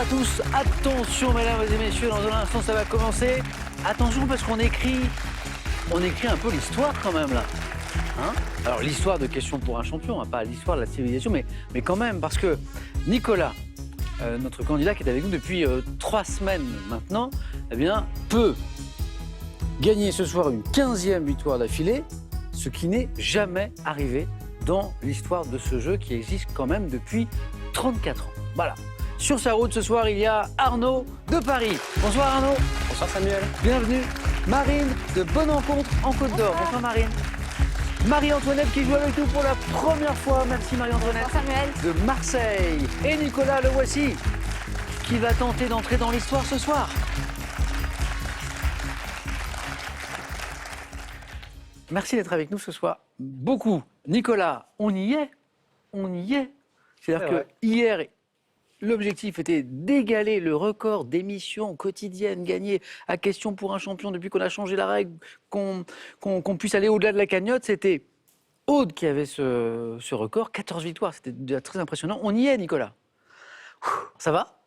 à tous. Attention, mesdames et messieurs, dans un instant, ça va commencer. Attention, parce qu'on écrit un peu l'histoire quand même, là. Hein? Alors, l'histoire de Question pour un champion, hein, pas l'histoire de la civilisation, mais quand même, parce que Nicolas, notre candidat qui est avec nous depuis 3 semaines maintenant, eh bien, peut gagner ce soir une 15e victoire d'affilée, ce qui n'est jamais arrivé dans l'histoire de ce jeu qui existe quand même depuis 34 ans. Voilà. Sur sa route ce soir, il y a Arnaud de Paris. Bonsoir Arnaud. Bonsoir Samuel. Bienvenue. Marine de Bonne-Encontre en Côte d'Or. Bonsoir Marine. Marie-Antoinette qui joue avec nous pour la première fois. Merci Marie-Antoinette. Bonsoir Samuel. De Marseille. Et Nicolas, le voici, qui va tenter d'entrer dans l'histoire ce soir. Merci d'être avec nous ce soir. Beaucoup. Nicolas, on y est. On y est. C'est-à-dire que hier, l'objectif était d'égaler le record d'émissions quotidiennes gagnées à Question pour un champion depuis qu'on a changé la règle, qu'on puisse aller au-delà de la cagnotte. C'était Aude qui avait ce record, 14 victoires. C'était déjà très impressionnant. On y est, Nicolas. Ça va ?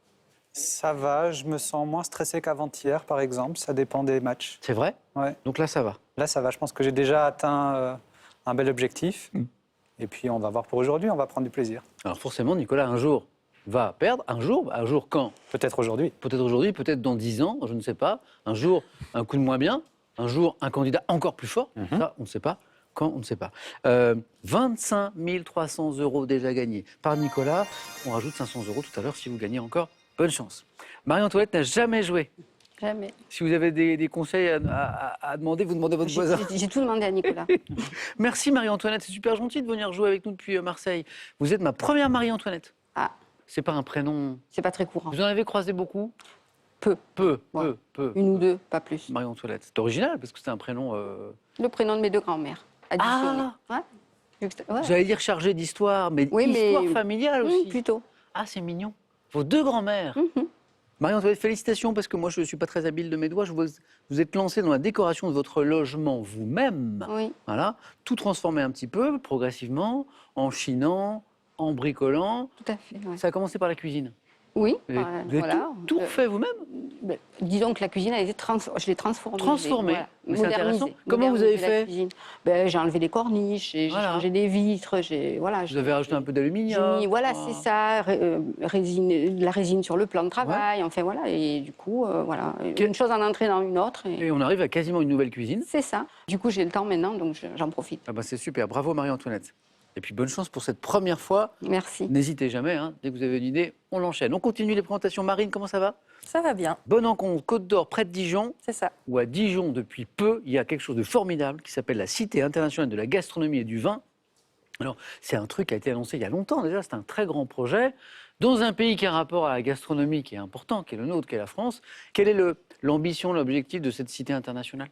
Ça va, je me sens moins stressé qu'avant-hier, par exemple. Ça dépend des matchs. C'est vrai ? Ouais. Donc là, ça va. Là, ça va. Je pense que j'ai déjà atteint un bel objectif. Et puis, on va voir pour aujourd'hui. On va prendre du plaisir. Alors forcément, Nicolas, un jour va perdre. Un jour quand ? Peut-être aujourd'hui. Peut-être aujourd'hui, peut-être dans 10 ans, je ne sais pas. Un jour, un coup de moins bien. Un jour, un candidat encore plus fort. Ça, on ne sait pas. Quand, on ne sait pas. 25 300 € déjà gagnés par Nicolas. On rajoute 500 € tout à l'heure si vous gagnez encore. Bonne chance. Marie-Antoinette n'a jamais joué. Jamais. Si vous avez des conseils à demander, vous demandez à votre voisin. J'ai tout demandé à Nicolas. Merci Marie-Antoinette, c'est super gentil de venir jouer avec nous depuis Marseille. Vous êtes ma première Marie-Antoinette. Ah, C'est pas un prénom... c'est pas très courant. Vous en avez croisé beaucoup ? Peu. Peu. Une ou deux, pas plus. Marie-Antoinette. C'est original parce que c'est un prénom... Le prénom de mes deux grands-mères. Additionné. Ouais. Ouais. J'allais dire chargé d'histoire, mais Oui, histoire mais- familiale aussi. Plutôt. Ah, c'est mignon. Vos deux grands-mères. Marie-Antoinette, félicitations parce que moi, je ne suis pas très habile de mes doigts. Vous êtes lancée dans la décoration de votre logement vous-même. Oui. Voilà. Tout transformé un petit peu, progressivement, en chinant, en bricolant. Tout à fait. Ouais. Ça a commencé par la cuisine. Oui. Vous avez, vous avez voilà. tout fait vous-même ? Disons que la cuisine a été je l'ai transformée. Transformée. Voilà. Mais c'est Modernisée. intéressant. Comment vous avez Modernisée la fait ? cuisine. J'ai enlevé les corniches, j'ai changé des vitres, Vous avez rajouté un peu d'aluminium. Voilà, c'est ça. De la résine sur le plan de travail. Enfin voilà. Et du coup, voilà. Une chose en entrée dans une autre. Et on arrive à quasiment une nouvelle cuisine. C'est ça. Du coup, j'ai le temps maintenant, donc j'en profite. Ah bah c'est super. Bravo Marie-Antoinette. Et puis bonne chance pour cette première fois. Merci. N'hésitez jamais, hein. Dès que vous avez une idée, on l'enchaîne. On continue les présentations. Marine, comment ça va ? Ça va bien, Bonne-Encontre, Côte d'Or, près de Dijon. c'est ça. Où à Dijon, depuis peu, il y a quelque chose de formidable qui s'appelle la Cité internationale de la gastronomie et du vin. Alors, c'est un truc qui a été annoncé il y a longtemps déjà, c'est un très grand projet. Dans un pays qui a un rapport à la gastronomie qui est important, qui est le nôtre, qui est la France, quelle est l'ambition, l'objectif de cette Cité internationale ?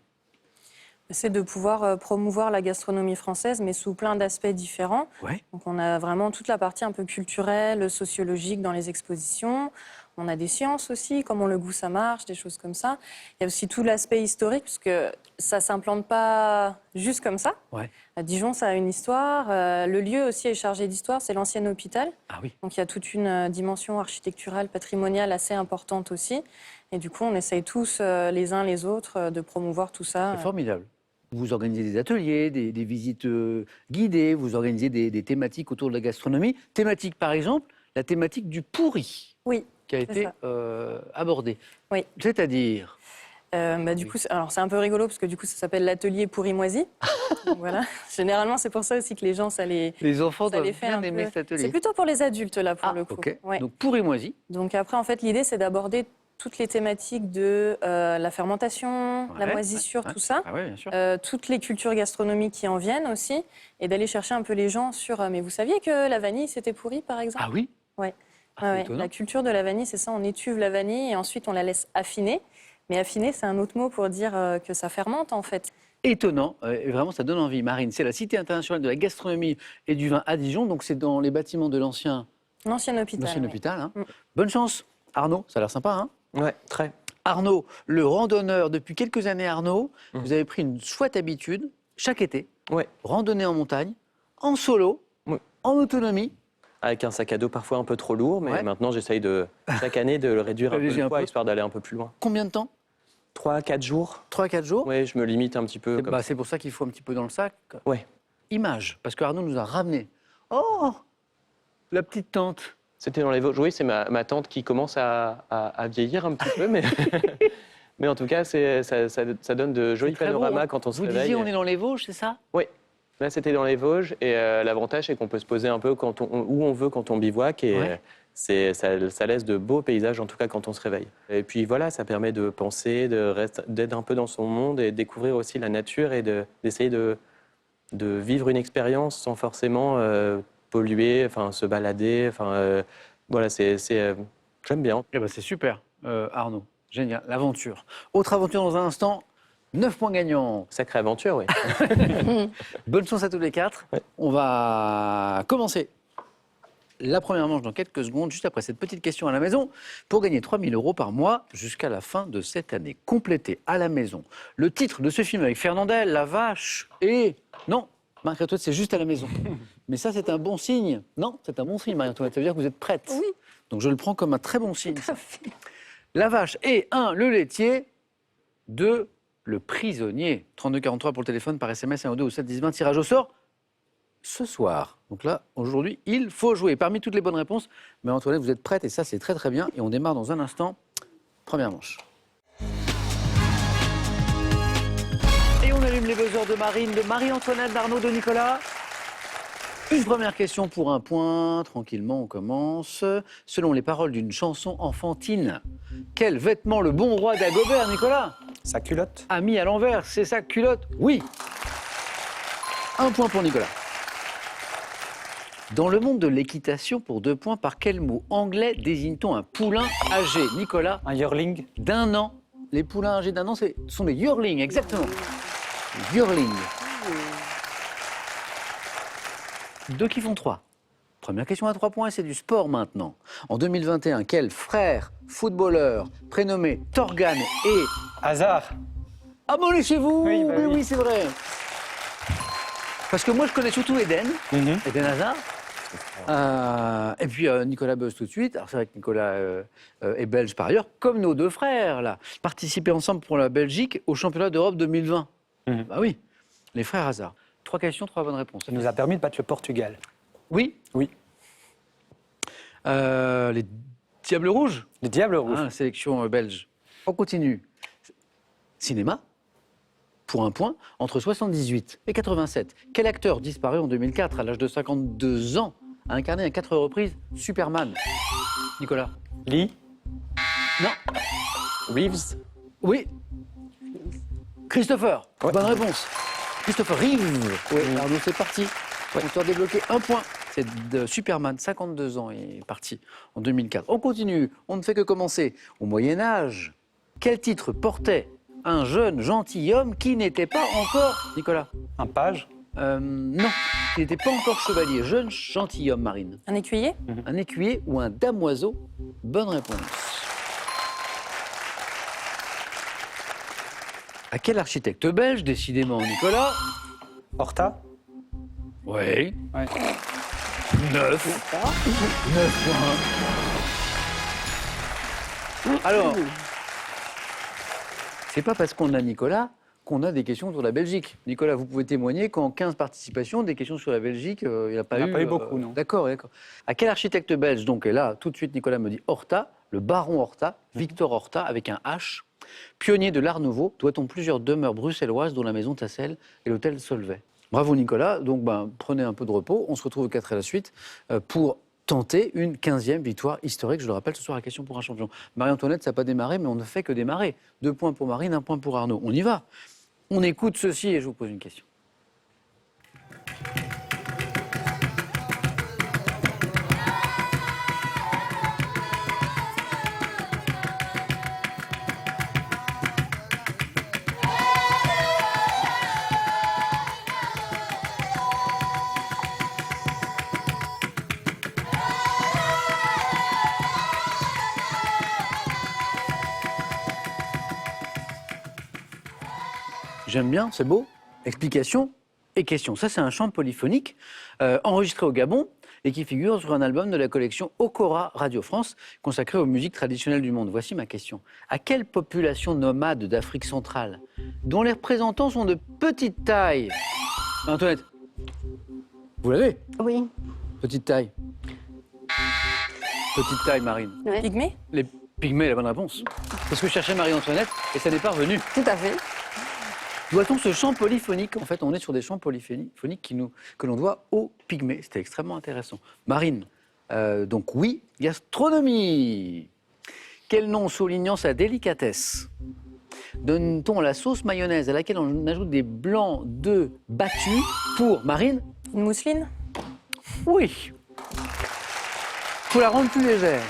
C'est de pouvoir promouvoir la gastronomie française, mais sous plein d'aspects différents. Ouais. Donc on a vraiment toute la partie un peu culturelle, sociologique dans les expositions. On a des sciences aussi, comment le goût ça marche, des choses comme ça. Il y a aussi tout l'aspect historique, puisque ça ne s'implante pas juste comme ça. Ouais. À Dijon, ça a une histoire. Le lieu aussi est chargé d'histoire, c'est l'ancien hôpital. Ah oui. Donc il y a toute une dimension architecturale, patrimoniale assez importante aussi. Et du coup, on essaye tous, les uns les autres, de promouvoir tout ça. C'est formidable. Vous organisez des ateliers, des visites guidées, vous organisez des thématiques autour de la gastronomie. Thématique, par exemple, la thématique du pourri. Oui. Qui a été abordée. Oui. C'est-à-dire Du coup, alors c'est un peu rigolo parce que du coup, ça s'appelle l'atelier pourri-moisi. Voilà. Généralement, c'est pour ça aussi que les gens, les enfants ça doivent les fait bien un aimer peu... cet atelier. C'est plutôt pour les adultes là pour le coup. Ok. Ouais. Donc pourri-moisi. Donc après, en fait, l'idée c'est d'aborder toutes les thématiques de la fermentation, la moisissure, tout ça. Ah ouais, bien sûr. Toutes les cultures gastronomiques qui en viennent aussi, et d'aller chercher un peu les gens sur. Mais vous saviez que la vanille c'était pourri, par exemple? Ah oui. Ouais. Ah, Ouais, étonnant. la culture de la vanille, c'est ça, on étuve la vanille et ensuite on la laisse affiner. Mais affiner, c'est un autre mot pour dire que ça fermente en fait. Étonnant, et vraiment ça donne envie. Marine, c'est la Cité internationale de la gastronomie et du vin à Dijon, donc c'est dans les bâtiments de l'ancien L'ancien hôpital. hôpital. Hein. Mm. Bonne chance, Arnaud, ça a l'air sympa. Hein. Ouais, très. Arnaud, le randonneur, depuis quelques années, Arnaud, vous avez pris une chouette habitude, chaque été, Ouais. randonner en montagne, en solo, Oui. en autonomie. avec un sac à dos parfois un peu trop lourd, mais Ouais. maintenant j'essaye chaque année de le réduire un peu Alléger un le poids, peu. histoire d'aller un peu plus loin. Combien de temps 3-4 jours. 3-4 jours. Oui, je me limite un petit peu. Comme ça. C'est pour ça qu'il faut un petit peu dans le sac. Ouais. Image, parce que Arnaud nous a ramené. Oh, la petite tante. C'était dans les Vosges. Oui, c'est ma tante qui commence à vieillir un petit peu, mais, mais en tout cas, ça donne de jolis C'est très beau, panoramas hein. quand on se Vous réveille. disiez, on est dans les Vosges, c'est ça? Oui, là c'était dans les Vosges et l'avantage c'est qu'on peut se poser un peu où on veut quand on bivouaque et Ouais. ça laisse de beaux paysages en tout cas quand on se réveille. Et puis voilà, ça permet de penser, d'être un peu dans son monde et de découvrir aussi la nature et d'essayer de vivre une expérience sans forcément polluer, enfin se balader. Enfin voilà, j'aime bien. Eh ben, c'est super, Arnaud. Génial, l'aventure. Autre aventure dans un instant, 9 points gagnants. Sacrée aventure, oui. Bonne chance à tous les 4. Ouais. On va commencer la première manche dans quelques secondes, juste après cette petite question à la maison, pour gagner 3 000 € par mois jusqu'à la fin de cette année. Complétez à la maison le titre de ce film avec Fernandel, La Vache et... Non, Marie-Antoinette, c'est juste à la maison. Mais ça, c'est un bon signe. Non, c'est un bon signe, Marie-Antoinette. Ça veut dire que vous êtes prête. Oui. Donc je le prends comme un très bon signe. Tout à fait. La Vache et 1, le laitier, 2, le prisonnier. 3243 pour le téléphone, par SMS, 1 ou 2 ou 7 10 20, tirage au sort ce soir. Donc là, aujourd'hui, il faut jouer. Parmi toutes les bonnes réponses, mais Antoinette, vous êtes prête et ça, c'est très très bien. Et on démarre dans un instant. Première manche. Et on allume les buzzers de Marine, de Marie-Antoinette, d'Arnaud, de Nicolas. Une première question pour un point. Tranquillement, on commence. Selon les paroles d'une chanson enfantine, quel vêtement le bon roi d'Agobert, Nicolas, Sa culotte. a mis à l'envers? C'est sa culotte? Oui. Un point pour Nicolas. Dans le monde de l'équitation, pour 2 points, par quel mot anglais désigne-t-on un poulain âgé, Nicolas, Un yearling. d'un an? Les poulains âgés d'un an, ce sont des yearlings, exactement. Yearling. 2 qui font 3. Première question à 3 points, c'est du sport maintenant. En 2021, quel frère footballeur prénommé Torgan et... Hasard. Ah bon, chez vous? Oui, bah oui. Oui, c'est vrai. Parce que moi, je connais surtout Eden, Eden Hazard. Et puis Nicolas buzz tout de suite. Alors c'est vrai que Nicolas est belge par ailleurs, comme nos 2 frères là. Participer ensemble pour la Belgique au championnat d'Europe 2020. Bah oui, les frères Hazard. 3 questions, 3 bonnes réponses. Ça nous a permis de battre le Portugal. Oui. Oui. Les Diables Rouges, Les Diables Rouges. la sélection belge. On continue. Cinéma. Pour un point, entre 78 et 87, quel acteur disparu en 2004 à l'âge de 52 ans a incarné à 4 reprises Superman? Nicolas? Lee. Non. Reeves. Oui. Christopher. Ouais. Bonne réponse. Christopher Reeve. Oui, Arnaud, c'est parti. On t'a débloqué un point. C'est de Superman, 52 ans, il est parti en 2004. On continue, on ne fait que commencer. Au Moyen-Âge, quel titre portait un jeune gentilhomme qui n'était pas encore... Nicolas? Un page. Non, il n'était pas encore chevalier. Jeune gentilhomme, Marine. Un écuyer? Un écuyer ou un damoiseau? Bonne réponse. À quel architecte belge, décidément, Nicolas? Horta. Oui. Ouais. 9 points. Alors, c'est pas parce qu'on a Nicolas qu'on a des questions sur la Belgique. Nicolas, vous pouvez témoigner qu'en 15 participations, des questions sur la Belgique, il n'y en a pas eu. Il n'y en a pas eu beaucoup, non. D'accord, d'accord. À quel architecte belge, donc, et là, tout de suite, Nicolas me dit Horta, le baron Horta, Victor Horta, avec un H, pionnier de l'Art Nouveau, doit-on plusieurs demeures bruxelloises, dont la maison Tassel et l'hôtel Solvay. Bravo Nicolas, donc prenez un peu de repos, on se retrouve au 4 à la suite pour tenter une 15e victoire historique, je le rappelle, ce soir à question pour un champion. Marie-Antoinette, ça n'a pas démarré, mais on ne fait que démarrer. 2 points pour Marine, 1 point pour Arnaud. On y va. On écoute ceci et je vous pose une question. J'aime bien, c'est beau. Explication et question. Ça, c'est un chant polyphonique enregistré au Gabon et qui figure sur un album de la collection Okora Radio France, consacrée aux musiques traditionnelles du monde. Voici ma question. À quelle population nomade d'Afrique centrale, dont les représentants sont de petite taille? Antoinette, vous l'avez? Oui. Petite taille. Petite taille, Marine. Ouais. Pygmée? Les pygmées, la bonne réponse. C'est ce que cherchait Marie-Antoinette et ça n'est pas revenu. Tout à fait. Doit-on ce chant polyphonique? En fait, on est sur des chants polyphoniques que l'on doit aux pygmées. C'était extrêmement intéressant. Marine, donc oui, gastronomie. Quel nom soulignant sa délicatesse donne-t-on à la sauce mayonnaise à laquelle on ajoute des blancs d'œufs battus pour, Marine? Une mousseline? Oui. Faut la rendre plus légère.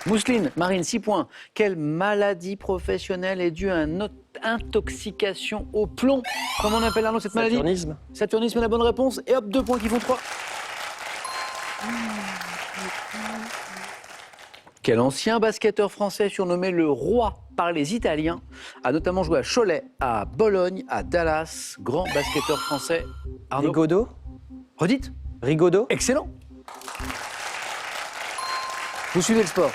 Mousseline, Marine, 6 points. Quelle maladie professionnelle est due à une intoxication au plomb? Comment on appelle, Arnaud, cette maladie? Saturnisme. Saturnisme est la bonne réponse. Et hop, 2 points qui font 3. Quel ancien basketteur français surnommé le roi par les Italiens a notamment joué à Cholet, à Bologne, à Dallas. Grand basketteur français. Arnaud. Rigaudot. Redites. Rigaudot. Excellent. Vous suivez le sport?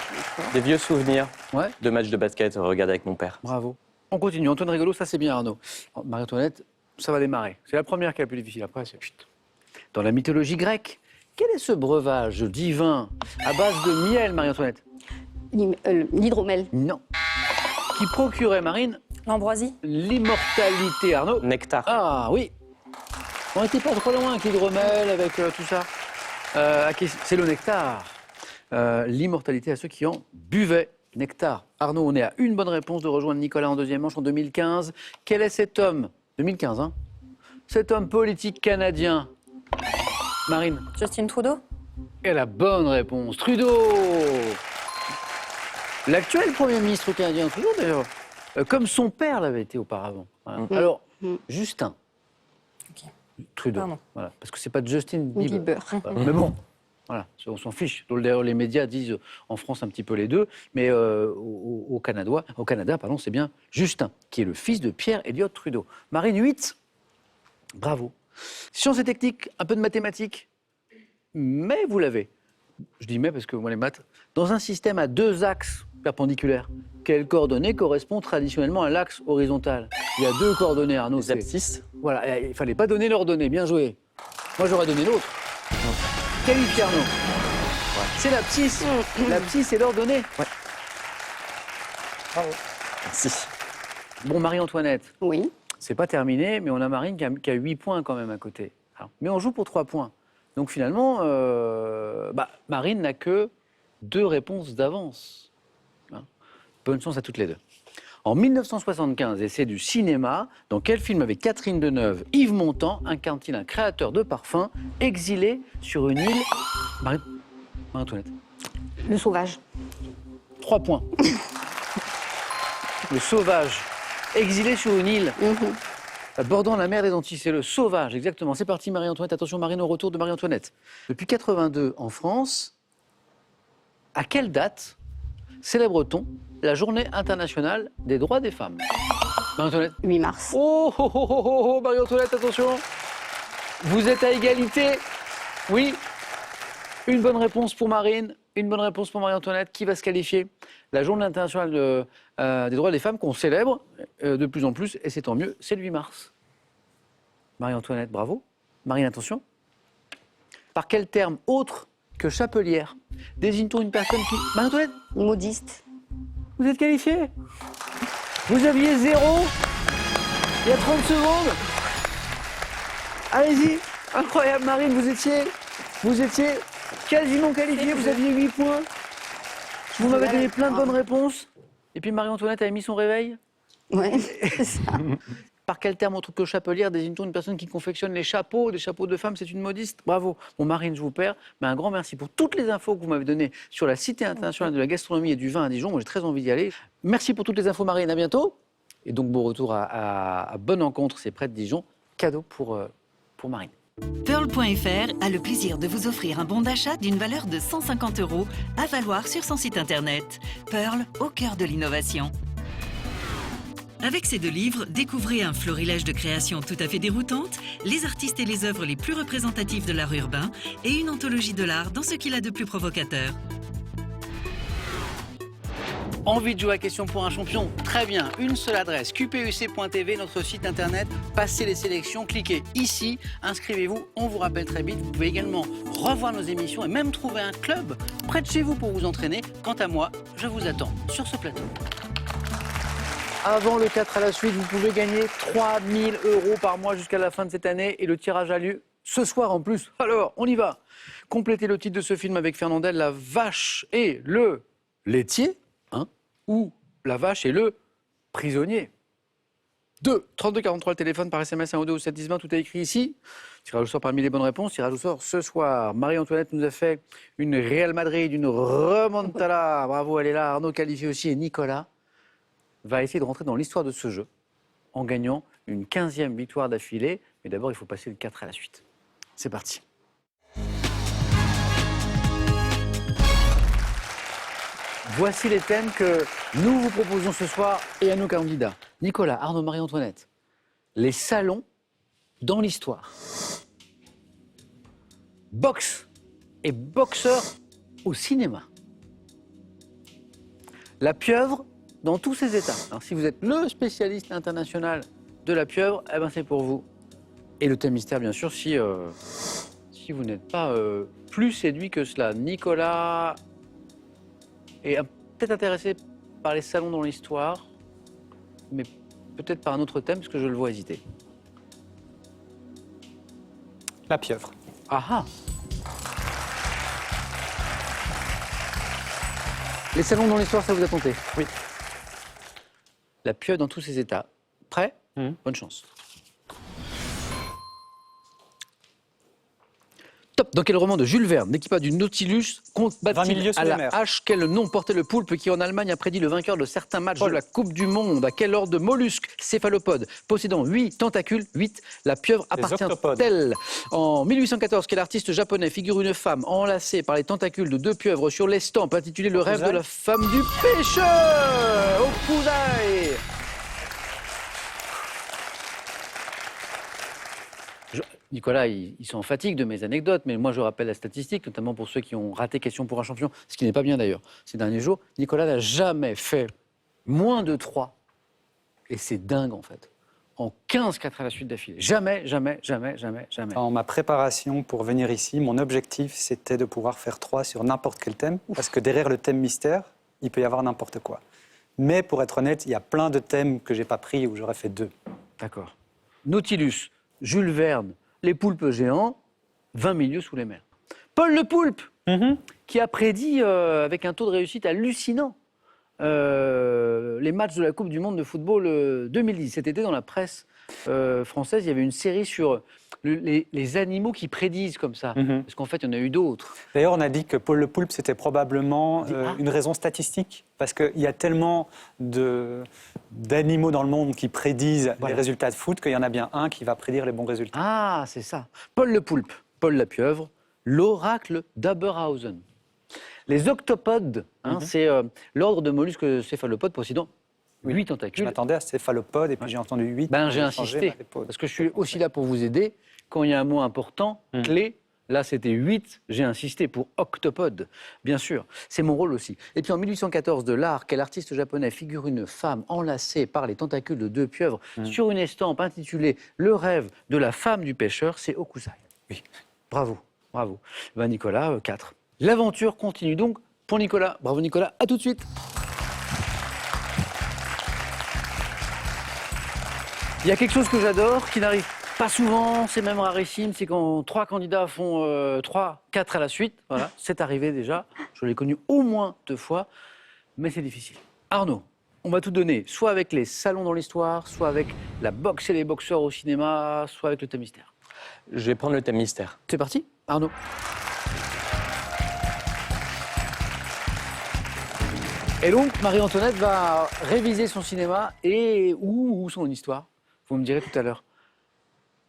Des vieux souvenirs Ouais. de matchs de basket regardés avec mon père. Bravo. On continue. Antoine Rigolo, ça c'est bien, Arnaud. Marie-Antoinette, ça va démarrer. C'est la première qui est la plus difficile. Après, c'est chut. Dans la mythologie grecque, quel est ce breuvage divin à base de miel, Marie-Antoinette? L'hydromel. Non. Qui procurait, Marine, L'ambroisie? l'immortalité, Arnaud? Nectar. Ah oui. On n'était pas trop loin avec l'hydromel, avec tout ça. C'est le nectar. L'immortalité à ceux qui en buvaient. Nectar. Arnaud, on est à une bonne réponse de rejoindre Nicolas en deuxième manche en 2015. Quel est cet homme? 2015, hein? Cet homme politique canadien. Marine. Justin Trudeau? Et la bonne réponse. Trudeau. L'actuel Premier ministre canadien, Trudeau d'ailleurs, comme son père l'avait été auparavant. Voilà. Alors, Justin. Ok. Trudeau. Pardon. Voilà, parce que c'est pas Justin Bieber. Bieber. Voilà. Mais bon, voilà, on s'en fiche. D'ailleurs, les médias disent en France un petit peu les deux, mais au Canada, pardon, c'est bien Justin, qui est le fils de Pierre Elliott Trudeau. Marine, 8. Bravo. Sciences et techniques, un peu de mathématiques, mais vous l'avez. Je dis mais parce que moi les maths. Dans un système à 2 axes perpendiculaires, quelle coordonnée correspond traditionnellement à l'axe horizontal? Il y a 2 coordonnées, Arnaud. Les c'est- abscisses. Voilà, il fallait pas donner l'ordonnée, bien joué. Moi j'aurais donné l'autre. Qualifié, Arnaud. C'est l'abscisse. L'abscisse et l'ordonnée. Bravo. Merci. Bon, Marie-Antoinette, Oui. c'est pas terminé, mais on a Marine qui a 8 points quand même à côté. Alors, mais on joue pour 3 points. Donc finalement, Marine n'a que 2 réponses d'avance. Hein. Bonne chance à toutes les deux. En 1975, et c'est du cinéma, dans quel film avec Catherine Deneuve, Yves Montand incarne-t-il un créateur de parfums exilé sur une île? Marie-Antoinette. Le sauvage. 3 points. Le sauvage, exilé sur une île, bordant la mer des Antilles. C'est le sauvage, exactement. C'est parti, Marie-Antoinette. Attention, Marine, au retour de Marie-Antoinette. Depuis 82, en France, à quelle date célèbre-t-on la Journée internationale des droits des femmes? Marie-Antoinette. 8 mars. Oh, Marie-Antoinette, attention. Vous êtes à égalité. Oui. Une bonne réponse pour Marine, une bonne réponse pour Marie-Antoinette. Qui va se qualifier? La Journée internationale des droits des femmes qu'on célèbre de plus en plus, et c'est tant mieux, c'est le 8 mars. Marie-Antoinette, bravo. Marine, attention. Par quel terme autre que chapelière désigne-t-on une personne qui... Marie-Antoinette, Modiste. vous êtes qualifiée. Vous aviez 0 il y a 30 secondes. Allez-y. Incroyable, Marine, vous étiez quasiment qualifiée, vous aviez 8 points. Vous m'avez donné plein de bonnes réponses. Et puis Marie-Antoinette a mis son réveil. Ouais, c'est ça. Par quel terme autre que chapelière désigne-t-on une personne qui confectionne les chapeaux, des chapeaux de femmes? C'est une modiste. Bravo. Bon, Marine, je vous perds. Mais un grand merci pour toutes les infos que vous m'avez données sur la Cité internationale de la gastronomie et du vin à Dijon. Moi, j'ai très envie d'y aller. Merci pour toutes les infos, Marine. À bientôt. Et donc, bon retour à Bonne Rencontre. C'est près de Dijon. Cadeau pour Marine. Pearl.fr a le plaisir de vous offrir un bon d'achat d'une valeur de 150 € à valoir sur son site internet. Pearl, au cœur de l'innovation. Avec ces 2 livres, découvrez un florilège de créations tout à fait déroutantes, les artistes et les œuvres les plus représentatives de l'art urbain et une anthologie de l'art dans ce qu'il a de plus provocateur. Envie de jouer à Question pour un champion? Très bien, une seule adresse, qpuc.tv, notre site internet, passez les sélections, cliquez ici, inscrivez-vous, on vous rappelle très vite. Vous pouvez également revoir nos émissions et même trouver un club près de chez vous pour vous entraîner. Quant à moi, je vous attends sur ce plateau. Avant le 4 à la suite, vous pouvez gagner 3 000 € par mois jusqu'à la fin de cette année et le tirage a lieu ce soir en plus. Alors, on y va. Complétez le titre de ce film avec Fernandel, La vache et le laitier. Ou la vache et le prisonnier. 2, 32 43 le téléphone par SMS 1 ou 2 ou 7 10 20, tout est écrit ici. Tirage au sort parmi les bonnes réponses. Tirage au sort ce soir. Marie-Antoinette nous a fait une Real Madrid, une remontada. Bravo, elle est là. Arnaud qualifié aussi et Nicolas va essayer de rentrer dans l'histoire de ce jeu en gagnant une 15e victoire d'affilée. Mais d'abord, il faut passer le 4 à la suite. C'est parti. Voici les thèmes que nous vous proposons ce soir et à nos candidats. Nicolas, Arnaud, Marie-Antoinette. Les salons dans l'histoire. Boxe et boxeur au cinéma. La pieuvre dans tous ses états. Alors si vous êtes le spécialiste international de la pieuvre, eh ben c'est pour vous. Et le thème mystère, bien sûr, si vous n'êtes pas plus séduit que cela. Nicolas est peut-être intéressé par les salons dans l'histoire, mais peut-être par un autre thème, parce que je le vois hésiter. La pieuvre. Ah ah! Les salons dans l'histoire, ça vous a tenté? Oui. La pieuvre dans tous ses états. Prêt? Bonne chance. Top. Dans quel roman de Jules Verne, l'équipage du Nautilus combat-t-il à la hache? Quel nom portait le poulpe qui en Allemagne a prédit le vainqueur de certains matchs de la Coupe du Monde? À quel ordre de mollusques céphalopodes possédant 8 tentacules, 8, la pieuvre appartient-elle? En 1814, quel artiste japonais figure une femme enlacée par les tentacules de 2 pieuvres sur l'estampe intitulée Le rêve de la femme du pêcheur? Okuzai. Nicolas, ils sont en fatigue de mes anecdotes, mais moi je rappelle la statistique, notamment pour ceux qui ont raté Question pour un champion, ce qui n'est pas bien d'ailleurs. Ces derniers jours, Nicolas n'a jamais fait moins de 3. Et c'est dingue en fait. En 15 4 à la suite d'affilée. Jamais, jamais, jamais, jamais, jamais. En ma préparation pour venir ici, mon objectif c'était de pouvoir faire 3 sur n'importe quel thème, parce que derrière le thème mystère, il peut y avoir n'importe quoi. Mais pour être honnête, il y a plein de thèmes que j'ai pas pris où j'aurais fait 2. D'accord. Nautilus, Jules Verne, les poulpes géants, 20 milieux sous les mers. Paul Le Poulpe, qui a prédit avec un taux de réussite hallucinant les matchs de la Coupe du Monde de football 2010. Cet été, dans la presse française, il y avait une série sur les animaux qui prédisent comme ça. Parce qu'en fait, il y en a eu d'autres. D'ailleurs, on a dit que Paul Le Poulpe, c'était probablement une raison statistique. Parce qu'il y a tellement d'animaux dans le monde qui prédisent les résultats de foot qu'il y en a bien un qui va prédire les bons résultats. Ah, c'est ça. Paul Le Poulpe, Paul la pieuvre, l'oracle d'Aberhausen. Les octopodes, c'est l'ordre de mollusques céphalopodes possédant 8 tentacules. Je m'attendais à céphalopode et puis j'ai entendu 8. J'ai insisté, parce que je suis aussi là pour vous aider. Quand il y a un mot important, clé, là c'était 8, j'ai insisté pour octopode, bien sûr. C'est mon rôle aussi. Et puis en 1814, de l'art, quel artiste japonais figure une femme enlacée par les tentacules de 2 pieuvres sur une estampe intitulée Le rêve de la femme du pêcheur? C'est Okuzai. Oui. Bravo, bravo. Ben Nicolas, 4. L'aventure continue donc pour Nicolas. Bravo Nicolas, à tout de suite. Il y a quelque chose que j'adore, qui n'arrive pas souvent, c'est même rarissime, c'est quand 3 candidats font 3, 4 à la suite. Voilà, c'est arrivé déjà. Je l'ai connu au moins 2 fois, mais c'est difficile. Arnaud, on va tout donner, soit avec les salons dans l'histoire, soit avec la boxe et les boxeurs au cinéma, soit avec le thème mystère. Je vais prendre le thème mystère. C'est parti, Arnaud. Et donc, Marie-Antoinette va réviser son cinéma et ou son histoire. Vous me direz tout à l'heure.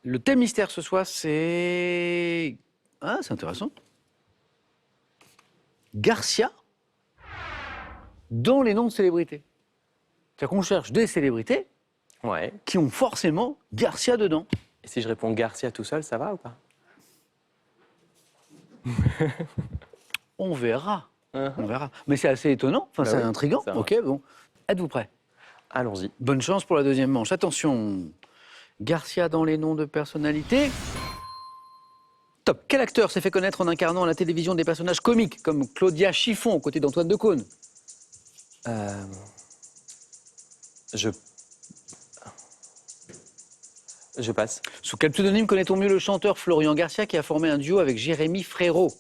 Le thème mystère ce soir, c'est... Ah, c'est intéressant. Garcia dans les noms de célébrités. C'est-à-dire qu'on cherche des célébrités Ouais. qui ont forcément Garcia dedans. Et si je réponds Garcia tout seul, ça va ou pas? On verra. On verra. Mais c'est assez étonnant, enfin, Bah c'est oui, intriguant. c'est vrai. Ok, bon. Êtes-vous prêts? Allons-y. Bonne chance pour la deuxième manche. Attention, Garcia dans les noms de personnalités. Top. Quel acteur s'est fait connaître en incarnant à la télévision des personnages comiques comme Claudia Chiffon aux côtés d'Antoine Decaune? Je passe. Sous quel pseudonyme connaît-on mieux le chanteur Florian Garcia qui a formé un duo avec Jérémy Frérot?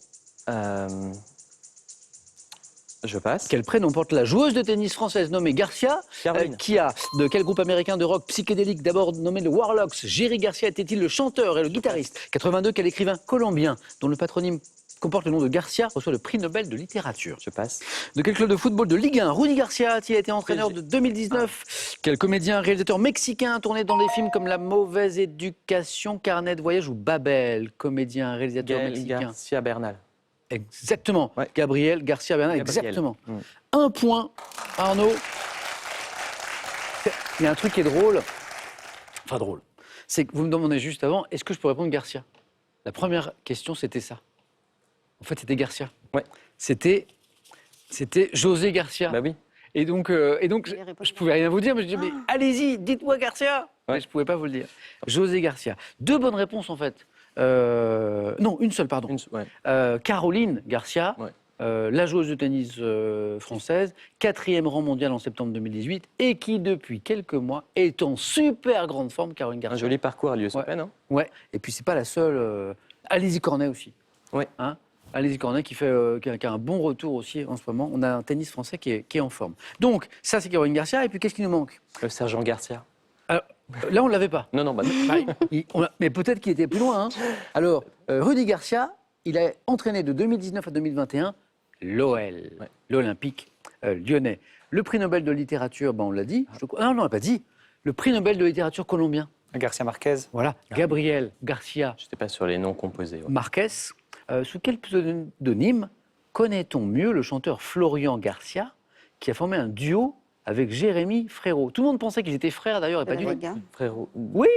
Je passe. Quel prénom porte la joueuse de tennis française nommée Garcia, Caroline. qui a de quel groupe américain de rock psychédélique d'abord nommé le Warlocks? Jerry Garcia était-il le chanteur et le guitariste? 82, quel écrivain colombien dont le patronyme comporte le nom de Garcia reçoit le prix Nobel de littérature? Je passe. De quel club de football de Ligue 1 Rudy Garcia a-t-il été entraîneur de 2019? Quel comédien, réalisateur mexicain a tourné dans des films comme La Mauvaise Éducation, Carnet de voyage ou Babel? Comédien, réalisateur Gaël mexicain. Garcia Bernal. Exactement. Ouais. Gabriel Garcia Bernal, Gabriel. exactement. Mm. Un point, Arnaud. Il y a un truc qui est drôle. Enfin drôle. C'est que vous me demandez juste avant, est-ce que je peux répondre Garcia? La première question, c'était ça. En fait, c'était Garcia. Ouais. C'était José Garcia. Bah oui. Et donc je pouvais rien vous dire, mais je dis, mais allez-y, dites-moi Garcia. Ouais. Mais je pouvais pas vous le dire. José Garcia. Deux bonnes réponses en fait. Non, une seule, pardon. Ouais. Caroline Garcia, Ouais. la joueuse de tennis française, 4e rang mondial en septembre 2018, et qui depuis quelques mois est en super grande forme, Caroline Un Garcia. joli parcours à l'US Ouais. Open, hein. Ouais. Et puis c'est pas la seule. Alizé Cornet aussi. Ouais. Hein, Alizé Cornet qui a un bon retour aussi en ce moment. On a un tennis français qui est en forme. Donc ça c'est Caroline Garcia. Et puis qu'est-ce qui nous manque? Le sergent Garcia. Alors, là on l'avait pas. Non, non, bah non. Mais peut-être qu'il était plus loin. Hein. Alors, Rudy Garcia, il a entraîné de 2019 à 2021 l'OL, Ouais. l'Olympique lyonnais. Le prix Nobel de littérature, ben on l'a dit. Non, on l'a pas dit. Le prix Nobel de littérature colombien. Garcia Marquez. Voilà, Gabriel Garcia J'étais pas sur les noms composés. Ouais. Marquez. Sous quel pseudonyme connaît-on mieux le chanteur Florian Garcia qui a formé un duo avec Jérémy Frérot? Tout le monde pensait qu'ils étaient frères d'ailleurs et pas du tout. Frérot. Oui,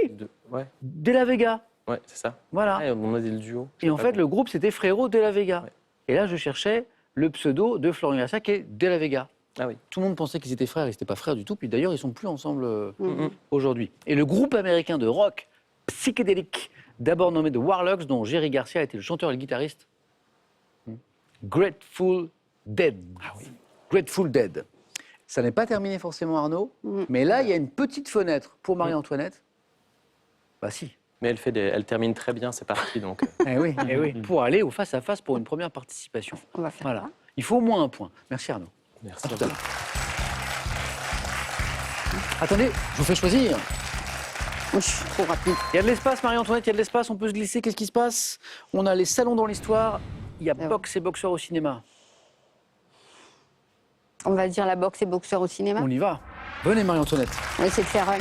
Ouais, De la Vega. ouais, c'est ça. Voilà. Ah, on a dit le duo. Et en fait, le groupe, c'était Frérot de la Vega. Ouais. Et là, je cherchais le pseudo de Florian Garcia, qui est de la Vega. Ah oui. Tout le monde pensait qu'ils étaient frères, ils n'étaient pas frères du tout. Puis d'ailleurs, ils sont plus ensemble Mhm. aujourd'hui. Et le groupe américain de rock psychédélique, d'abord nommé The Warlocks, dont Jerry Garcia était le chanteur et le guitariste, Grateful Dead. Ah oui. Grateful Dead. Ça n'est pas terminé forcément, Arnaud, mais là, il y a une petite fenêtre pour Marie-Antoinette. Bah si. Mais elle termine très bien, c'est parti donc. Eh oui, pour aller au face-à-face pour une première participation. On va faire Voilà. ça. Il faut au moins un point. Merci Arnaud. Merci. À tout à l'heure. Attendez, je vous fais choisir. Moi, je suis trop rapide. Il y a de l'espace, Marie-Antoinette, il y a de l'espace, on peut se glisser. Qu'est-ce qui se passe? On a les salons dans l'histoire, il y a Ah ouais. boxe et boxeur au cinéma. On va dire la boxe et boxeur au cinéma. On y va. Venez, Marie-Antoinette. On va essayer de faire un.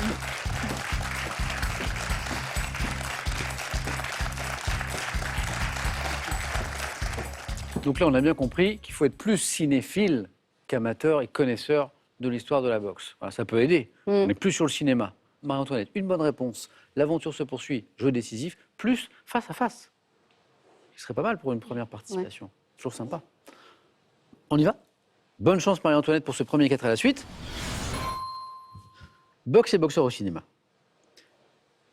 Donc là, on a bien compris qu'il faut être plus cinéphile qu'amateur et connaisseur de l'histoire de la boxe. Voilà, ça peut aider. On est plus sur le cinéma. Marie-Antoinette, une bonne réponse. L'aventure se poursuit, jeu décisif, plus face à face. Ce serait pas mal pour une première participation. Toujours sympa. On y va? Bonne chance, Marie-Antoinette, pour ce premier 4 à la suite. Boxe et boxeur au cinéma.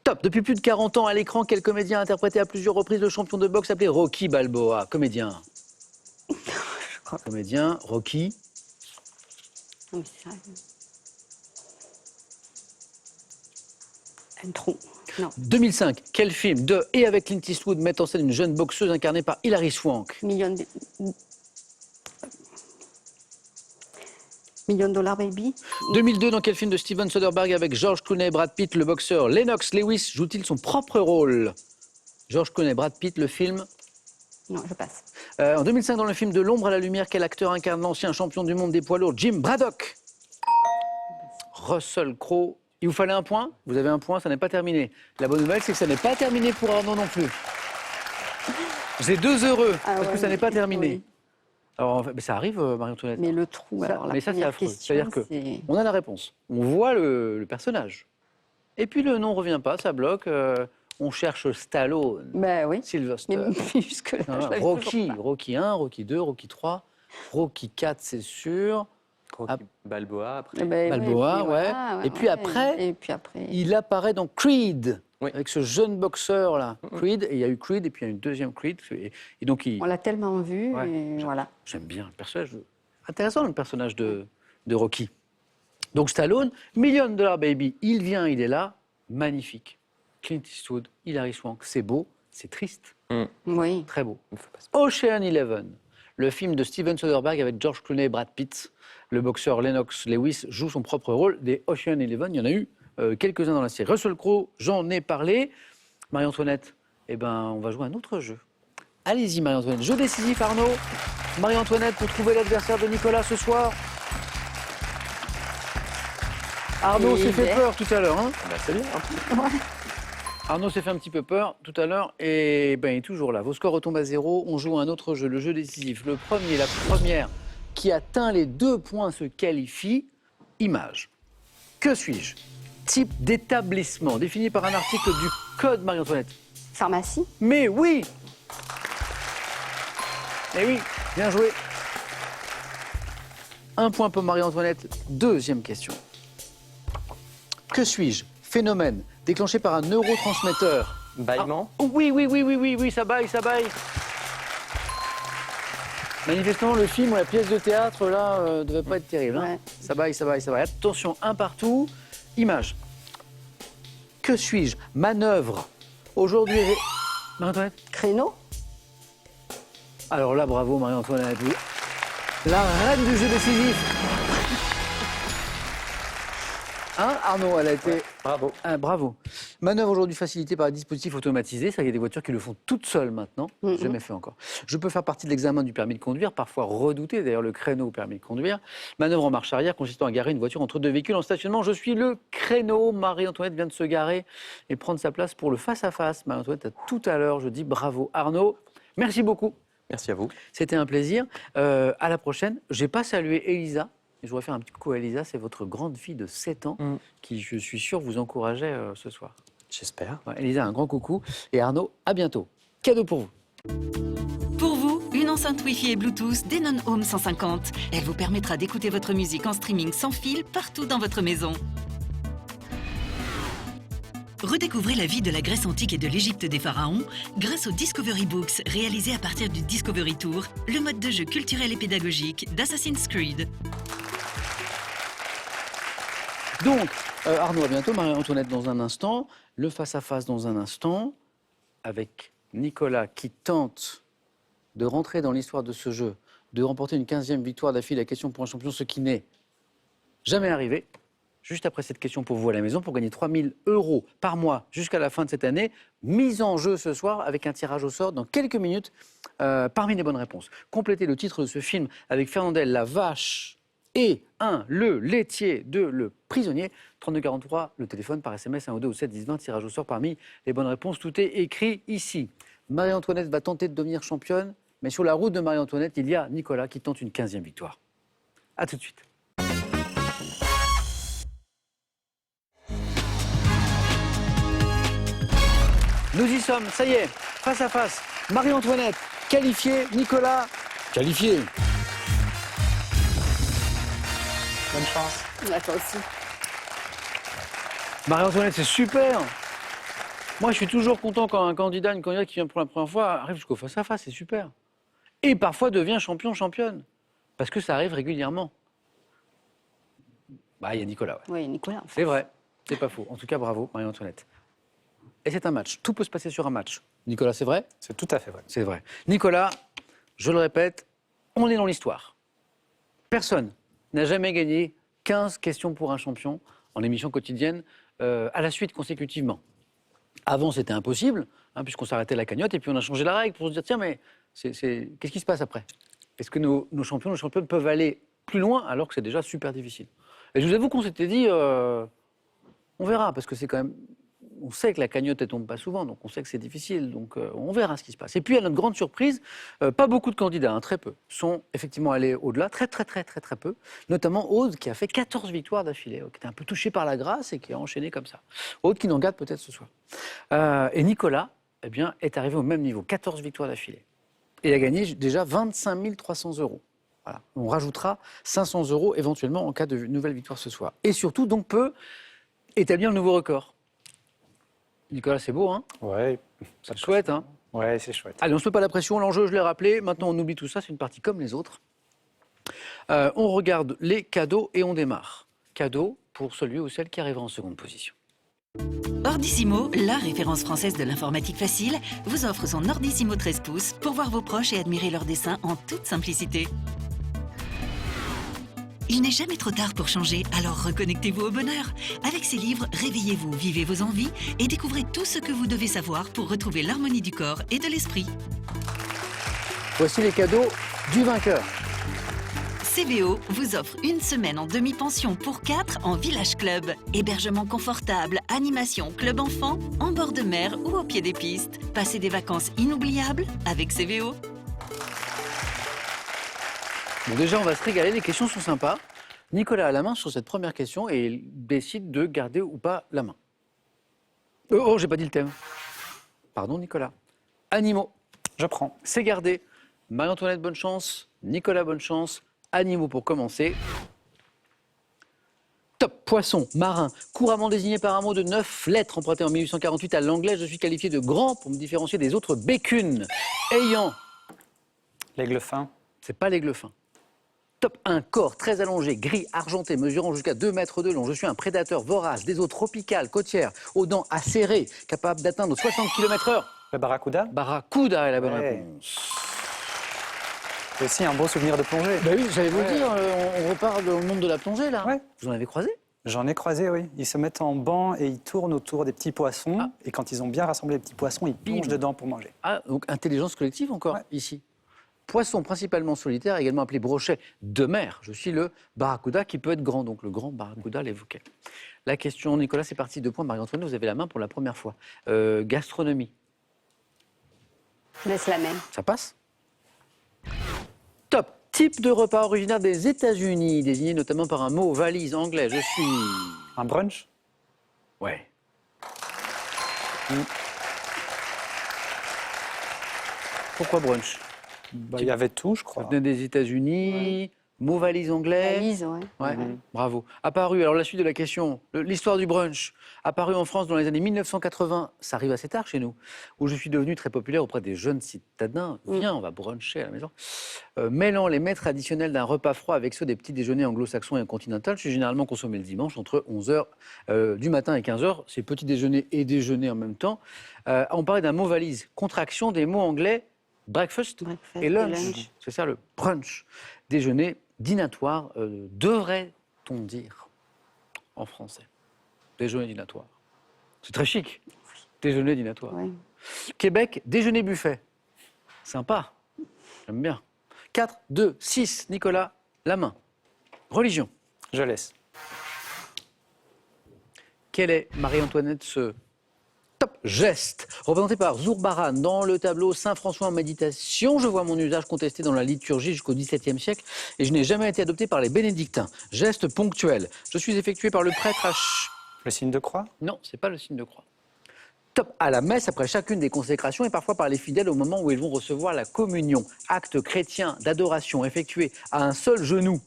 Top. Depuis plus de 40 ans à l'écran, quel comédien a interprété à plusieurs reprises le champion de boxe appelé Rocky Balboa? Comédien. Comédien, Rocky. Non, mais c'est vrai. Un trou. Non. 2005, quel film de et avec Clint Eastwood met en scène une jeune boxeuse incarnée par Hilary Swank? Million Dollar Baby. 2002, dans quel film de Steven Soderbergh avec George Clooney, Brad Pitt, le boxeur Lennox Lewis joue-t-il son propre rôle? George Clooney, Brad Pitt, le film. Non, je passe. En 2005, dans le film De l'ombre à la lumière, quel acteur incarne l'ancien champion du monde des poids lourds, Jim Braddock? Russell Crowe. Il vous fallait un point? Vous avez un point, ça n'est pas terminé. La bonne nouvelle, c'est que ça n'est pas terminé pour Arnaud non plus. Vous êtes deux heureux, parce que ça n'est pas terminé. Oui. Alors, en fait, mais ça arrive, Marie-Antoinette. Mais le trou, Ça- alors la mais ça, c'est première affreux. question, C'est-à-dire que c'est... on a la réponse. On voit le personnage. Et puis le nom ne revient pas, ça bloque. On cherche Stallone, Ben oui. Sylvester. Mais jusque-là, je l'avais Rocky, toujours pas. Rocky 1, Rocky 2, Rocky 3, Rocky 4, c'est sûr. Rocky Balboa, après. Eh ben, oui, Balboa, et puis ouais. voilà, Et puis après, Et puis après. Il apparaît dans Creed, Oui. avec ce jeune boxeur là. Creed, et il y a eu Creed, et puis il y a une deuxième Creed. Et donc, On l'a tellement vu, Ouais. et voilà. j'aime bien le personnage. Intéressant le personnage de Rocky. Donc Stallone, $1 million baby, il vient, il est là, magnifique. Clint Eastwood, Hilary Swank, c'est beau, c'est triste, Oui. très beau. Il faut pas se- Ocean Eleven, le film de Steven Soderbergh avec George Clooney et Brad Pitt. Le boxeur Lennox Lewis joue son propre rôle. Des Ocean Eleven, il y en a eu quelques-uns dans la série. Russell Crowe, j'en ai parlé. Marie-Antoinette, eh ben, on va jouer à un autre jeu. Allez-y Marie-Antoinette, jeu décisif Arnaud. Marie-Antoinette pour trouver l'adversaire de Nicolas ce soir. Arnaud Et s'est fait bien. peur tout à l'heure. Hein. Bah, c'est bien. Hein. Arnaud s'est fait un petit peu peur tout à l'heure et ben, il est toujours là. Vos scores retombent à 0. On joue à un autre jeu, le jeu décisif. Le premier, la première qui atteint les 2 points se qualifie. Image. Que suis-je? Type d'établissement défini par un article du Code Marie-Antoinette. Pharmacie. Mais oui! Eh oui, bien joué. 1 point pour Marie-Antoinette. Deuxième question. Que suis-je? Phénomène déclenché par un neurotransmetteur. Bâillement. Ah, oui, ça baille. Manifestement, le film ou la pièce de théâtre, là, devait pas être terrible. Hein. Ouais. Ça baille. Attention, un partout. Image. Que suis-je? Manœuvre. Aujourd'hui... Marie-Antoinette? Créneau. Alors là, bravo Marie-Antoinette. Oui. La reine du jeu décisif. Hein, Arnaud, elle a été... Bravo. Ah, bravo. Manœuvre aujourd'hui facilitée par un dispositif automatisé. C'est-à-dire qu'il y a des voitures qui le font toutes seules maintenant. Jamais fait encore. Je peux faire partie de l'examen du permis de conduire, parfois redouté, d'ailleurs le créneau au permis de conduire. Manœuvre en marche arrière consistant à garer une voiture entre 2 véhicules en stationnement. Je suis le créneau. Marie-Antoinette vient de se garer et prendre sa place pour le face-à-face. Marie-Antoinette, à tout à l'heure, je dis bravo. Arnaud, merci beaucoup. Merci à vous. C'était un plaisir. À la prochaine. Je n'ai pas salué Elisa. Je voudrais faire un petit coucou à Elisa. C'est votre grande fille de 7 ans qui, je suis sûr, vous encourageait ce soir. J'espère. Ouais, Elisa, un grand coucou. Et Arnaud, à bientôt. Cadeau pour vous. Pour vous, une enceinte Wi-Fi et Bluetooth Denon Home 150. Elle vous permettra d'écouter votre musique en streaming sans fil partout dans votre maison. Redécouvrez la vie de la Grèce antique et de l'Égypte des pharaons grâce aux Discovery Books réalisés à partir du Discovery Tour, le mode de jeu culturel et pédagogique d'Assassin's Creed. Donc, Arnaud, à bientôt. Marie-Antoinette dans un instant. Le face-à-face dans un instant. Avec Nicolas qui tente de rentrer dans l'histoire de ce jeu, de remporter une 15e victoire d'affilée, la question pour un champion, ce qui n'est jamais arrivé. Juste après cette question pour vous à la maison, pour gagner 3 000 € par mois jusqu'à la fin de cette année, mise en jeu ce soir avec un tirage au sort dans quelques minutes parmi les bonnes réponses. Complétez le titre de ce film avec Fernandel, la vache et le laitier de le prisonnier. 3243, le téléphone par SMS 1 ou 2 ou 7 10 20, tirage au sort parmi les bonnes réponses. Tout est écrit ici. Marie-Antoinette va tenter de devenir championne, mais sur la route de Marie-Antoinette, il y a Nicolas qui tente une 15e victoire. A tout de suite. Nous y sommes, ça y est, face à face. Marie-Antoinette, qualifiée. Nicolas, qualifié. Bonne chance. À toi aussi. Marie-Antoinette, c'est super. Moi, je suis toujours content quand un candidat, une candidate qui vient pour la première fois arrive jusqu'au face-à-face, c'est super. Et parfois devient champion, championne. Parce que ça arrive régulièrement. Bah, il y a Nicolas, ouais. Oui, Nicolas. C'est vrai, c'est pas faux. En tout cas, bravo, Marie-Antoinette. Et c'est un match. Tout peut se passer sur un match. Nicolas, c'est vrai? C'est tout à fait vrai. C'est vrai. Nicolas, je le répète, on est dans l'histoire. Personne n'a jamais gagné 15 questions pour un champion en émission quotidienne à la suite consécutivement. Avant, c'était impossible, hein, puisqu'on s'arrêtait la cagnotte, et puis on a changé la règle pour se dire, tiens, mais qu'est-ce qui se passe après? Est-ce que nos champions, nos championnes peuvent aller plus loin alors que c'est déjà super difficile? Et je vous avoue qu'on s'était dit, on verra, parce que c'est quand même on sait que la cagnotte ne tombe pas souvent, donc on sait que c'est difficile. Donc on verra ce qui se passe. Et puis à notre grande surprise, pas beaucoup de candidats, hein, très peu, sont effectivement allés au-delà, très peu. Notamment Aude qui a fait 14 victoires d'affilée, qui était un peu touché par la grâce et qui a enchaîné comme ça. Aude qui n'en garde peut-être ce soir. Et Nicolas, eh bien, est arrivé au même niveau, 14 victoires d'affilée. Et a gagné déjà 25 300 €. Voilà. On rajoutera 500 € éventuellement en cas de nouvelle victoire ce soir. Et surtout, donc, peut établir un nouveau record. Nicolas, c'est beau, hein? Ouais. C'est chouette, hein? Ouais, c'est chouette. Allez, on ne se met pas la pression. L'enjeu, je l'ai rappelé. Maintenant, on oublie tout ça. C'est une partie comme les autres. On regarde les cadeaux et on démarre. Cadeau pour celui ou celle qui arrivera en seconde position. Ordissimo, la référence française de l'informatique facile, vous offre son Ordissimo 13 pouces pour voir vos proches et admirer leurs dessins en toute simplicité. Il n'est jamais trop tard pour changer, alors reconnectez-vous au bonheur. Avec ces livres, réveillez-vous, vivez vos envies et découvrez tout ce que vous devez savoir pour retrouver l'harmonie du corps et de l'esprit. Voici les cadeaux du vainqueur. CVO vous offre une semaine en demi-pension pour 4 en Village Club. Hébergement confortable, animation, club enfant, en bord de mer ou au pied des pistes. Passez des vacances inoubliables avec CVO. Bon, déjà, on va se régaler. Les questions sont sympas. Nicolas a la main sur cette première question et il décide de garder ou pas la main. Oh, j'ai pas dit le thème. Pardon, Nicolas. Animaux. Je prends. C'est gardé. Marie-Antoinette, bonne chance. Nicolas, bonne chance. Animaux pour commencer. Top. Poisson, marin, couramment désigné par un mot de 9 lettres emprunté en 1848 à l'anglais. Je suis qualifié de grand pour me différencier des autres bécunes. Ayant. L'aigle fin. C'est pas l'aigle fin. Top. Un corps très allongé, gris, argenté, mesurant jusqu'à 2 mètres de long. Je suis un prédateur vorace des eaux tropicales, côtières, aux dents acérées, capable d'atteindre 60 km/h. Le barracuda. Barracuda est la bonne Ouais. réponse. C'est aussi un beau souvenir de plongée. Bah oui, j'allais vous le dire, on repart dans le monde de la plongée là. Ouais. Vous en avez croisé? J'en ai croisé, oui. Ils se mettent en banc et ils tournent autour des petits poissons. Ah. Et quand ils ont bien rassemblé les petits poissons, ils plongent dedans pour manger. Ah, donc intelligence collective encore, Ouais. ici. Poisson principalement solitaire, également appelé brochet de mer. Je suis le barracuda qui peut être grand, donc le grand barracuda l'évoquait. La question, Nicolas, c'est parti, 2 points. Marie-Antoinette, vous avez la main pour la première fois. Gastronomie, Je laisse la main. ça passe? Top. Type de repas originaire des États-Unis, désigné notamment par un mot valise anglais. Je suis. Un brunch. Ouais. Pourquoi brunch? Bah, il y avait tout, je Ça crois. venait des États-Unis, mot valise anglais. Valise, ouais. Ouais, bravo. Apparu, alors la suite de la question, l'histoire du brunch, apparu en France dans les années 1980, ça arrive assez tard chez nous, où je suis devenu très populaire auprès des jeunes citadins. Viens, on va bruncher à la maison. Mêlant les mets traditionnels d'un repas froid avec ceux des petits déjeuners anglo-saxons et continentaux, je suis généralement consommé le dimanche entre 11h du matin et 15h. C'est petit déjeuner et déjeuner en même temps. On parlait d'un mot valise, contraction des mots anglais breakfast Breakfast et lunch. lunch. C'est ça le brunch. Déjeuner dînatoire, devrait-on dire en français. Déjeuner dînatoire. C'est très chic. Déjeuner dînatoire. Ouais. Québec, déjeuner buffet. Sympa. J'aime bien. 4, 2, 6. Nicolas, la main. Religion. Je laisse. Quel est, Marie-Antoinette, ce top geste représenté par Zurbaran dans le tableau Saint-François en méditation? Je vois mon usage contesté dans la liturgie jusqu'au XVIIe siècle et je n'ai jamais été adopté par les bénédictins. Geste ponctuel. Je suis effectué par le prêtre à... Le signe de croix. Non, c'est pas le signe de croix. Top à la messe après chacune des consécrations et parfois par les fidèles au moment où ils vont recevoir la communion. Acte chrétien d'adoration effectué à un seul genou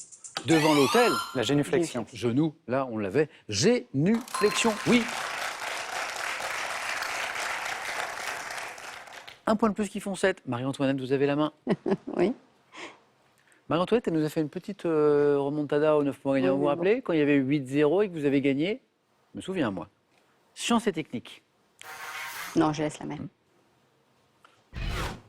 devant l'autel. La génuflexion. Genou, là on l'avait. Génuflexion, oui. Un point de plus qui font 7. Marie-Antoinette, vous avez la main. Oui. Marie-Antoinette, elle nous a fait une petite remontada aux 9 points gagnants. Oui, Vous vous oui, rappelez, quand il y avait 8-0 et que vous avez gagné? Je me souviens, moi. Sciences et techniques. Non, je laisse la main.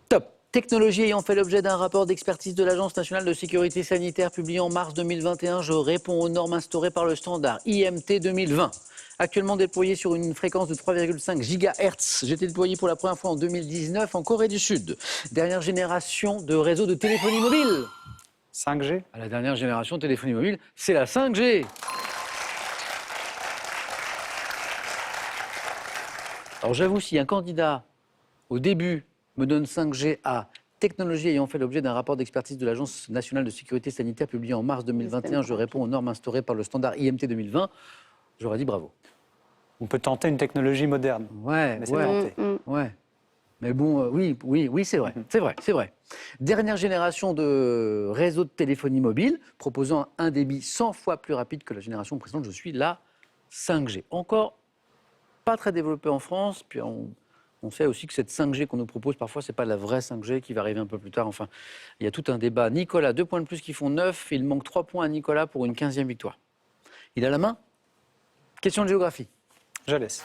Top. Technologie ayant fait l'objet d'un rapport d'expertise de l'Agence nationale de sécurité sanitaire publié en mars 2021, je réponds aux normes instaurées par le standard IMT 2020. Actuellement déployé sur une fréquence de 3,5 GHz. J'ai été déployé pour la première fois en 2019 en Corée du Sud. Dernière génération de réseau de téléphonie mobile. 5G. À la dernière génération de téléphonie mobile, c'est la 5G. Alors j'avoue, si un candidat, au début, me donne 5G à technologie ayant fait l'objet d'un rapport d'expertise de l'Agence nationale de sécurité sanitaire publié en mars 2021, je réponds aux normes instaurées par le standard IMT 2020, j'aurais dit bravo. On peut tenter une technologie moderne. Ouais, Mais c'est ouais, tenté. ouais. Mais bon, oui, c'est vrai, c'est vrai. Dernière génération de réseaux de téléphonie mobile proposant un débit 100 fois plus rapide que la génération précédente, je suis la 5G. Encore pas très développé en France, puis on sait aussi que cette 5G qu'on nous propose, parfois, ce n'est pas la vraie 5G qui va arriver un peu plus tard. Enfin, il y a tout un débat. Nicolas, 2 points de plus qui font 9. Il manque 3 points à Nicolas pour une 15e victoire. Il a la main. Question de géographie. Je laisse.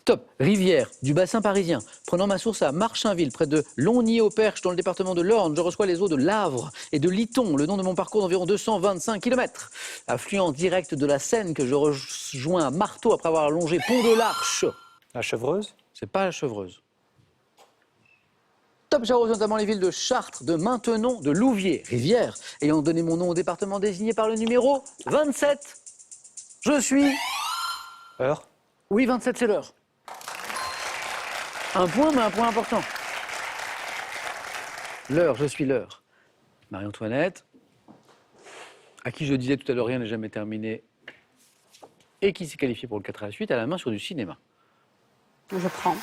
Top. Rivière du bassin parisien. Prenant ma source à Marchainville, près de Longny-au-Perche, dans le département de l'Orne, je reçois les eaux de l'Avre et de Lyton, le long de mon parcours d'environ 225 km. Affluent direct de la Seine que je rejoins à Marteau après avoir longé Pont de l'Arche. La Chevreuse. C'est pas la Chevreuse. Top, j'arrose notamment les villes de Chartres, de Maintenon, de Louviers, Rivière, ayant donné mon nom au département désigné par le numéro 27. Je suis... Heure. Oui, 27, c'est l'heure. Un point, mais un point important. L'heure, je suis l'heure. Marie-Antoinette, à qui je disais tout à l'heure rien n'est jamais terminé, et qui s'est qualifiée pour le 4 à la suite, à la main sur du cinéma. Je prends.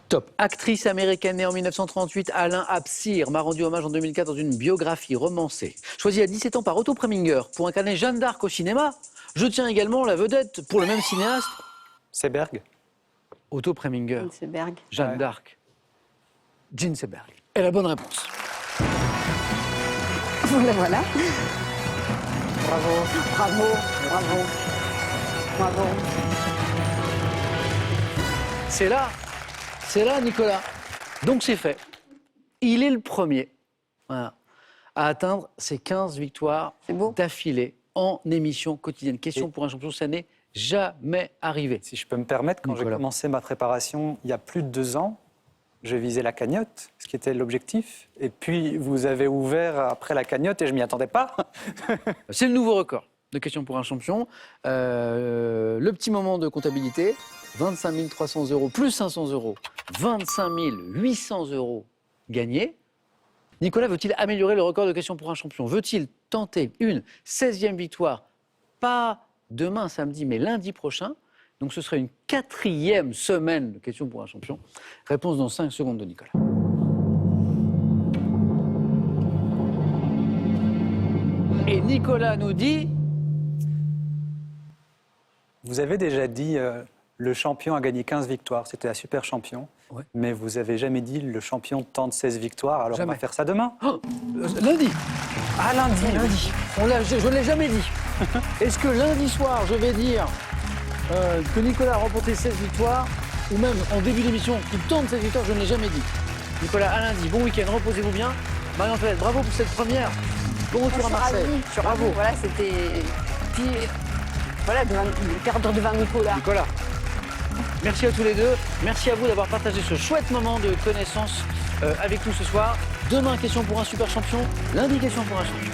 Top. Actrice américaine née en 1938, Alain Absir m'a rendu hommage en 2004 dans une biographie romancée. Choisie à 17 ans par Otto Preminger pour incarner Jeanne d'Arc au cinéma, je tiens également la vedette pour le même cinéaste, Seberg. Otto Preminger, Seberg. Jeanne Ouais. d'Arc, Jean Seberg. Et la bonne réponse. Voilà. Bravo, bravo, bravo, bravo. C'est là, Nicolas. Donc c'est fait. Il est le premier à atteindre ses 15 victoires C'est beau. d'affilée en émission quotidienne. Question pour un champion, ça n'est jamais arrivé. Si je peux me permettre, quand j'ai Nicolas. commencé ma préparation il y a plus de 2 ans, je visais la cagnotte, ce qui était l'objectif. Et puis, vous avez ouvert après la cagnotte et je m'y attendais pas. C'est le nouveau record de questions pour un champion. Le petit moment de comptabilité, 25 300 € plus 500 €, 25 800 € gagnés. Nicolas veut-il améliorer le record de questions pour un champion? Veut-il tenter une 16e victoire? Pas demain, samedi, mais lundi prochain. Donc ce serait une 4e semaine de questions pour un champion. Réponse dans 5 secondes de Nicolas. Et Nicolas nous dit... Vous avez déjà dit le champion a gagné 15 victoires, c'était un super champion. Ouais. Mais vous avez jamais dit le champion tente 16 victoires, alors Jamais. on va faire ça demain. Oh, lundi. Ah, lundi. Lundi. Je ne l'ai jamais dit. Est-ce que lundi soir, je vais dire que Nicolas a remporté 16 victoires, ou même en début d'émission, qu'il tente 16 victoires? Je ne l'ai jamais dit. Nicolas, à lundi, bon week-end, reposez-vous bien. Marie-Antoinette, bravo pour cette première. Bon retour à Marseille. Bravo. Voilà, c'était. Puis, voilà, perdre devant Nicolas. Nicolas, merci à tous les deux. Merci à vous d'avoir partagé ce chouette moment de connaissance avec nous ce soir. Demain, question pour un super champion. Lundi, question pour un champion.